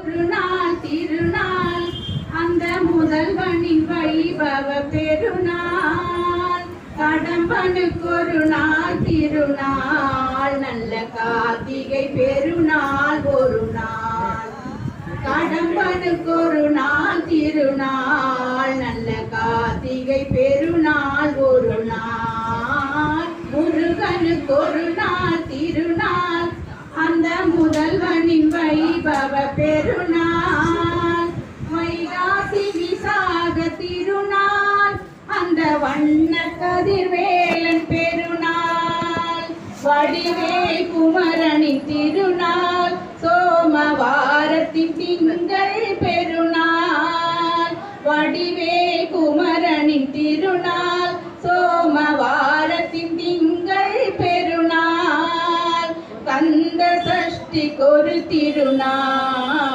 ஒரு நாள் திருநாள் அந்த முதல்வனின் வைபவ பெருநாள். கடம்பனுக்கு ஒரு நாள் திருநாள் நல்ல கார்த்திகை பெருநாள் ஒரு நாள். கடம்பனுக்கு ஒரு நாள் திருநாள் நல்ல கார்த்திகை பெருநாள் ஒரு நாள். முருகனுக்கு ஒரு நாள் திருநாள் அந்த முதல்வனின் வைபவ பெருநாள். வைகாசி விசாக திருநாள் அந்த வண்ண கதிர்வேலன் பெருநாள். வடிவேல் குமரனின் திருநாள் சோமவாரத்தின் திங்கள் பெருநாள். வடிவேல் குமரனின் திருநாள் சோமவாரத்தின் திங்கள் பெருநாள். கந்த சஷ்டிக்கு ஒரு திருநாள்.